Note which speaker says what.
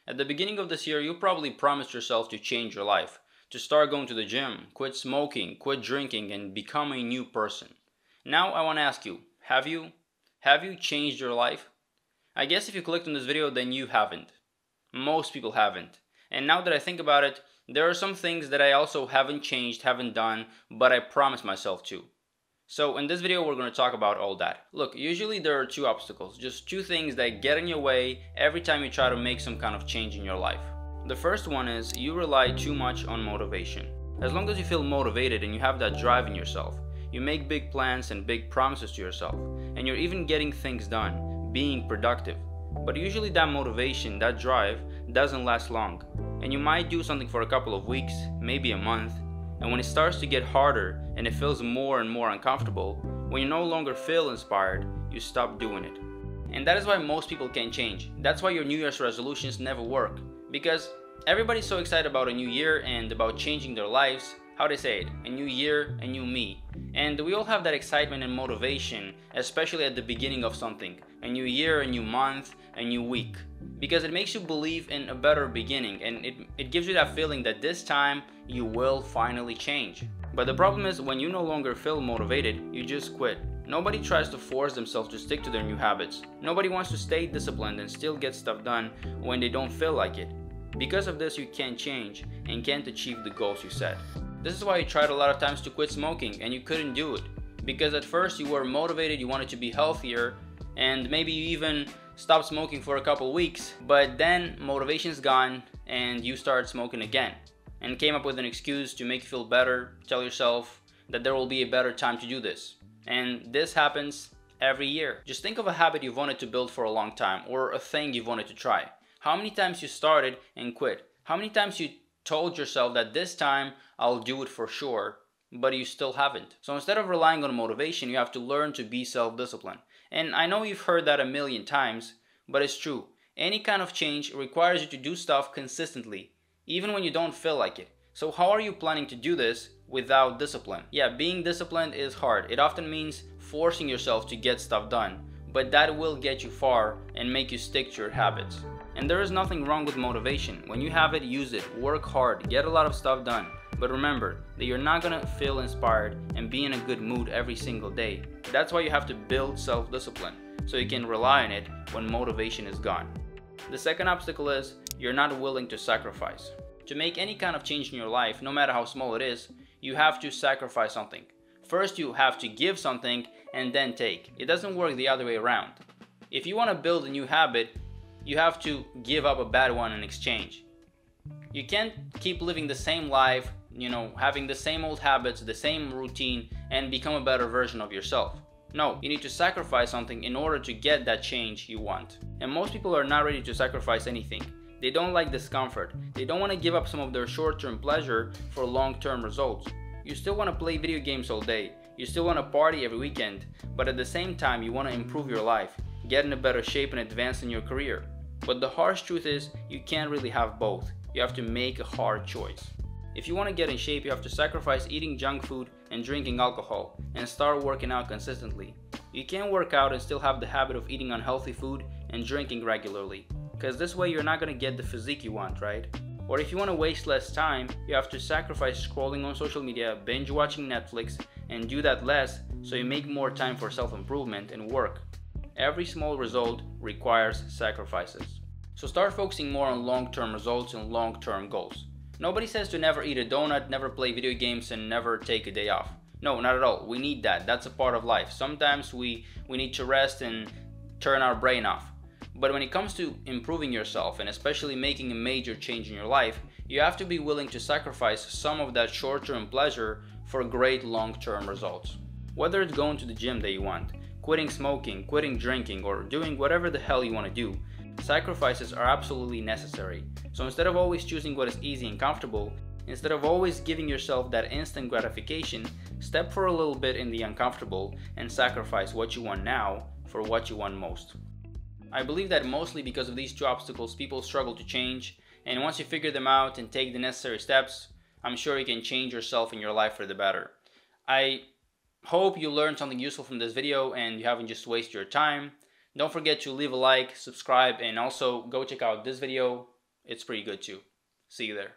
Speaker 1: At the beginning of this year, you probably promised yourself to change your life, to start going to the gym, quit smoking, quit drinking, and become a new person. Now I want to ask you, have you? Have you changed your life? I guess if you clicked on this video, then you haven't. Most people haven't. And now that I think about it, there are some things that I also haven't changed, haven't done, but I promised myself to. So in this video, we're going to talk about all that. Look, usually there are two obstacles, just two things that get in your way every time you try to make some kind of change in your life. The first one is you rely too much on motivation. As long as you feel motivated and you have that drive in yourself, you make big plans and big promises to yourself, and you're even getting things done, being productive. But usually that motivation, that drive, doesn't last long. And you might do something for a couple of weeks, maybe a month, and when it starts to get harder and it feels more and more uncomfortable, when you no longer feel inspired, you stop doing it. And that is why most people can't change. That's why your New Year's resolutions never work. Because everybody's so excited about a new year and about changing their lives. How they say it, a new year, a new me. And we all have that excitement and motivation, especially at the beginning of something. A new year, a new month, a new week. Because it makes you believe in a better beginning, and it gives you that feeling that this time you will finally change. But the problem is, when you no longer feel motivated, you just quit. Nobody tries to force themselves to stick to their new habits. Nobody wants to stay disciplined and still get stuff done when they don't feel like it. Because of this, you can't change and can't achieve the goals you set. This is why you tried a lot of times to quit smoking and you couldn't do it. Because at first you were motivated, you wanted to be healthier, and maybe you even stopped smoking for a couple weeks, but then motivation's gone and you start smoking again and came up with an excuse to make you feel better, tell yourself that there will be a better time to do this. And this happens every year. Just think of a habit you've wanted to build for a long time, or a thing you've wanted to try. How many times you started and quit? How many times you told yourself that this time I'll do it for sure, but you still haven't? So instead of relying on motivation, you have to learn to be self-disciplined. And I know you've heard that a million times, but it's true. Any kind of change requires you to do stuff consistently, even when you don't feel like it. So how are you planning to do this without discipline? Yeah, being disciplined is hard. It often means forcing yourself to get stuff done, but that will get you far and make you stick to your habits. And there is nothing wrong with motivation. When you have it, use it, work hard, get a lot of stuff done. But remember that you're not gonna feel inspired and be in a good mood every single day. That's why you have to build self-discipline, so you can rely on it when motivation is gone. The second obstacle is you're not willing to sacrifice. To make any kind of change in your life, no matter how small it is, you have to sacrifice something. First you have to give something and then take. It doesn't work the other way around. If you want to build a new habit, you have to give up a bad one in exchange. You can't keep living the same life, having the same old habits, the same routine, and become a better version of yourself. No, you need to sacrifice something in order to get that change you want. And most people are not ready to sacrifice anything. They don't like discomfort. They don't want to give up some of their short-term pleasure for long-term results. You still want to play video games all day. You still want to party every weekend. But at the same time, you want to improve your life, get in a better shape, and advance in your career. But the harsh truth is, you can't really have both. You have to make a hard choice. If you want to get in shape, you have to sacrifice eating junk food and drinking alcohol and start working out consistently. You can't work out and still have the habit of eating unhealthy food and drinking regularly, because this way you're not going to get the physique you want, right? Or if you want to waste less time, you have to sacrifice scrolling on social media, binge watching Netflix, and do that less so you make more time for self-improvement and work. Every small result requires sacrifices. So start focusing more on long-term results and long-term goals. Nobody says to never eat a donut, never play video games, and never take a day off. No, not at all. We need that. That's a part of life. Sometimes we need to rest and turn our brain off. But when it comes to improving yourself, and especially making a major change in your life, you have to be willing to sacrifice some of that short-term pleasure for great long-term results. Whether it's going to the gym that you want, quitting smoking, quitting drinking, or doing whatever the hell you want to do, sacrifices are absolutely necessary. So instead of always choosing what is easy and comfortable, instead of always giving yourself that instant gratification, step for a little bit in the uncomfortable and sacrifice what you want now for what you want most. I believe that mostly because of these two obstacles, people struggle to change, and once you figure them out and take the necessary steps, I'm sure you can change yourself and your life for the better. I hope you learned something useful from this video and you haven't just wasted your time. Don't forget to leave a like, subscribe, and also go check out this video It's pretty good too. See you there.